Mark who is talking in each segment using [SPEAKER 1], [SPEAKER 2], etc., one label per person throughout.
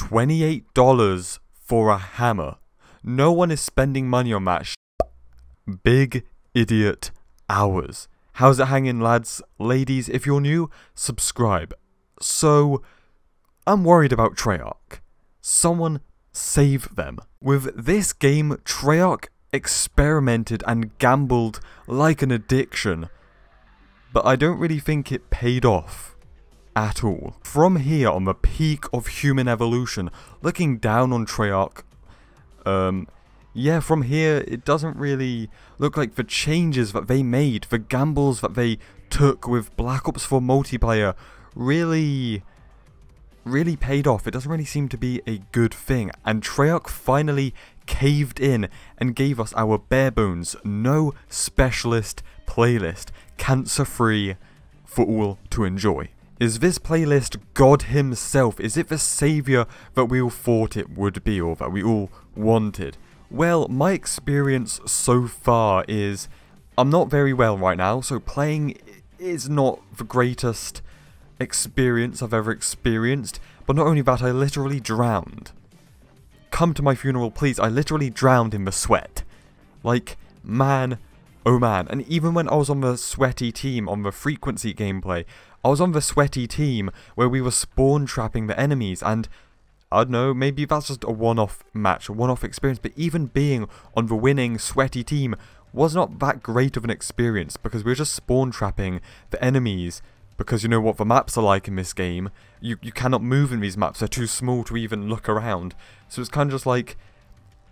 [SPEAKER 1] $28 for a hammer. No one is spending money on that big idiot hours. How's it hanging, lads? Ladies, if you're new, subscribe. So, I'm worried about Treyarch. Someone save them. With this game, Treyarch experimented and gambled like an addiction, but I don't really think it paid off at all. From here, on the peak of human evolution, looking down on Treyarch, yeah, from here, it doesn't really look like the changes that they made, the gambles that they took with Black Ops 4 multiplayer really paid off. It doesn't really seem to be a good thing, and Treyarch finally caved in and gave us our bare bones, no specialist playlist, cancer-free for all to enjoy. Is this playlist God himself? Is it the saviour that we all thought it would be, or that we all wanted? Well, my experience so far is I'm not very well right now, so playing is not the greatest experience I've ever experienced, but not only that, I literally drowned. Come to my funeral, please. I literally drowned in the sweat. Like, man, oh man. And even when I was on the sweaty team, on the frequency gameplay, I was on the sweaty team where we were spawn trapping the enemies, and I don't know, maybe that's just a one-off match, a one-off experience, but even being on the winning sweaty team was not that great of an experience, because we were just spawn trapping the enemies, because you know what the maps are like in this game. You cannot move in these maps, they're too small to even look around, so it's kind of just like,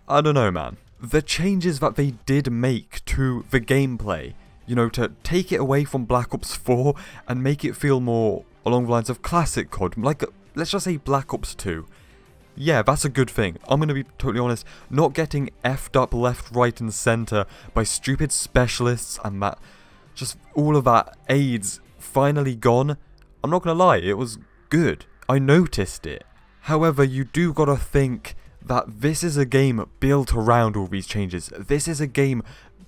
[SPEAKER 1] I don't know, man. The changes that they did make to the gameplay, you know, to take it away from Black Ops 4 and make it feel more along the lines of classic COD, like, let's just say Black Ops 2. Yeah, that's a good thing. I'm going to be totally honest, not getting effed up left, right and centre by stupid specialists and that, just all of that AIDS finally gone. I'm not going to lie, it was good. I noticed it. However, you do got to think that this is a game built around all these changes. This is a game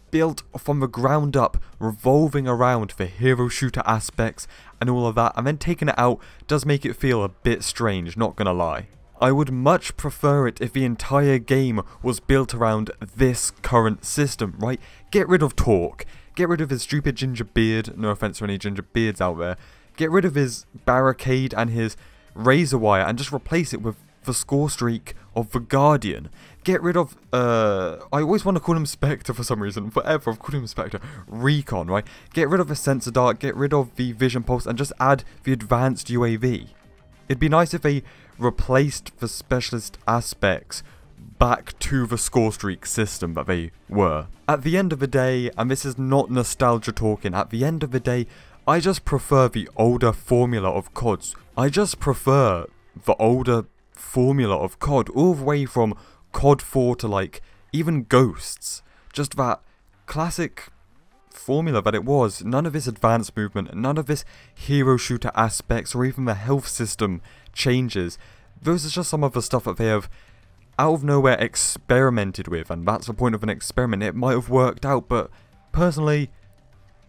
[SPEAKER 1] built from the ground up, revolving around the hero shooter aspects and all of that, and then taking it out does make it feel a bit strange, not gonna lie. I would much prefer it if the entire game was built around this current system, right? Get rid of Torque, get rid of his stupid ginger beard, no offense to any ginger beards out there, get rid of his barricade and his razor wire and just replace it with the score streak of the Guardian. Get rid of, I always want to call him Spectre for some reason, forever I've called him Spectre, Recon, right? Get rid of the sensor dart, get rid of the vision pulse and just add the advanced UAV. It'd be nice if they replaced the specialist aspects back to the score streak system that they were. At the end of the day, and this is not nostalgia talking, at the end of the day, I just prefer the older formula of CODs. I just prefer the older formula of COD, all the way from COD 4 to like even Ghosts. Just that classic formula that it was. None of this advanced movement, none of this hero shooter aspects or even the health system changes. Those are just some of the stuff that they have out of nowhere experimented with, and that's the point of an experiment. It might have worked out, but personally,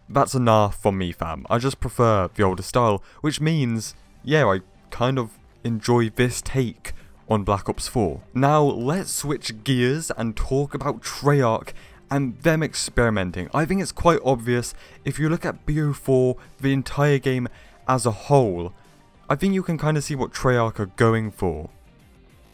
[SPEAKER 1] that's enough from me, fam. I just prefer the older style, which means, yeah, I kind of enjoy this take on Black Ops 4. Now, let's switch gears and talk about Treyarch and them experimenting. I think it's quite obvious if you look at BO4, the entire game as a whole. I think you can kind of see what Treyarch are going for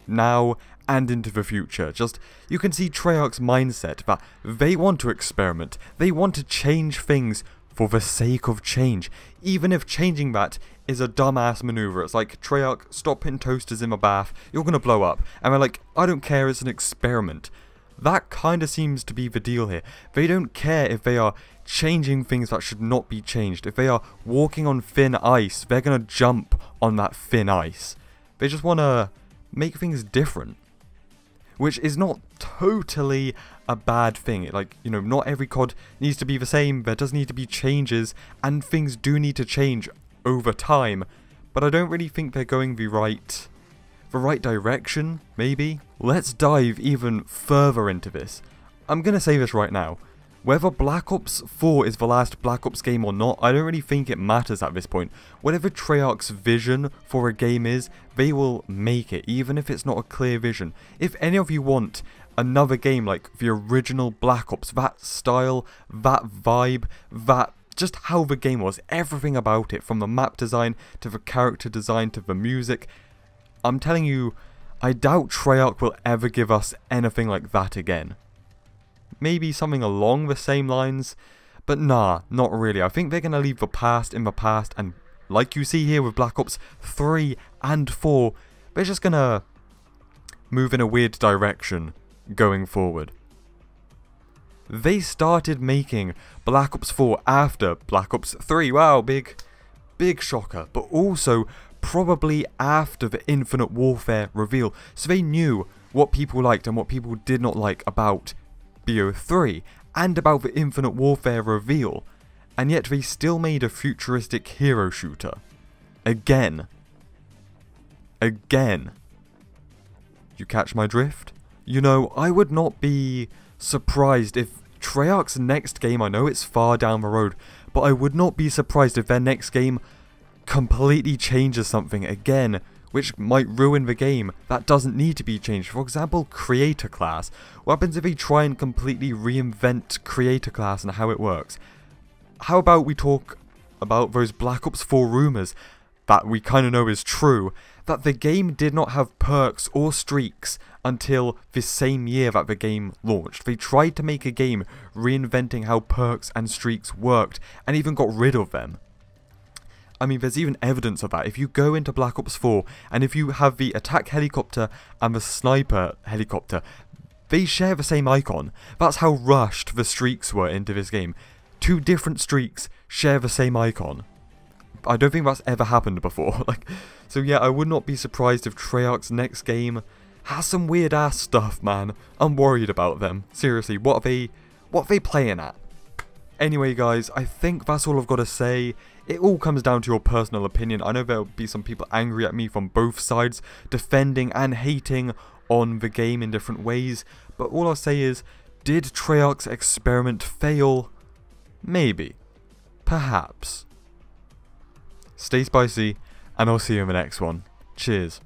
[SPEAKER 1] now and into the future. Just, you can see Treyarch's mindset that they want to experiment, they want to change things for the sake of change, even if changing that is a dumbass maneuver. It's like, Treyarch, stop putting toasters in my bath, you're gonna blow up. And they're like, I don't care, it's an experiment. That kind of seems to be the deal here. They don't care if they are changing things that should not be changed. If they are walking on thin ice, they're gonna jump on that thin ice. They just wanna make things different, which is not totally a bad thing. Like, you know, not every COD needs to be the same. There does need to be changes, and things do need to change over time, but I don't really think they're going the right direction, maybe. Let's dive even further into this. I'm gonna say this right now. Whether Black Ops 4 is the last Black Ops game or not, I don't really think it matters at this point. Whatever Treyarch's vision for a game is, they will make it, even if it's not a clear vision. If any of you want another game like the original Black Ops, that style, that vibe, that just how the game was, everything about it, from the map design to the character design to the music, I'm telling you, I doubt Treyarch will ever give us anything like that again. Maybe something along the same lines, but nah, not really. I think they're going to leave the past in the past, and like you see here with Black Ops 3 and 4, they're just going to move in a weird direction going forward. They started making Black Ops 4 after Black Ops 3, wow, big shocker, but also probably after the Infinite Warfare reveal, so they knew what people liked and what people did not like about BO3 and about the Infinite Warfare reveal, and yet they still made a futuristic hero shooter. Again. You catch my drift? You know, I would not be surprised if Treyarch's next game, I know it's far down the road, but I would not be surprised if their next game completely changes something again, which might ruin the game that doesn't need to be changed. For example, creator class. What happens if we try and completely reinvent creator class and how it works? How about we talk about those Black Ops 4 rumours that we kind of know is true, that the game did not have perks or streaks until the same year that the game launched. They tried to make a game reinventing how perks and streaks worked and even got rid of them. I mean, there's even evidence of that. If you go into Black Ops 4, and if you have the attack helicopter and the sniper helicopter, they share the same icon. That's how rushed the streaks were into this game. Two different streaks share the same icon. I don't think that's ever happened before. So yeah, I would not be surprised if Treyarch's next game has some weird ass stuff, man. I'm worried about them. Seriously, what are they playing at? Anyway guys, I think that's all I've got to say. It all comes down to your personal opinion. I know there'll be some people angry at me from both sides, defending and hating on the game in different ways, but all I'll say is, did Treyarch's experiment fail? Maybe. Perhaps. Stay spicy, and I'll see you in the next one. Cheers.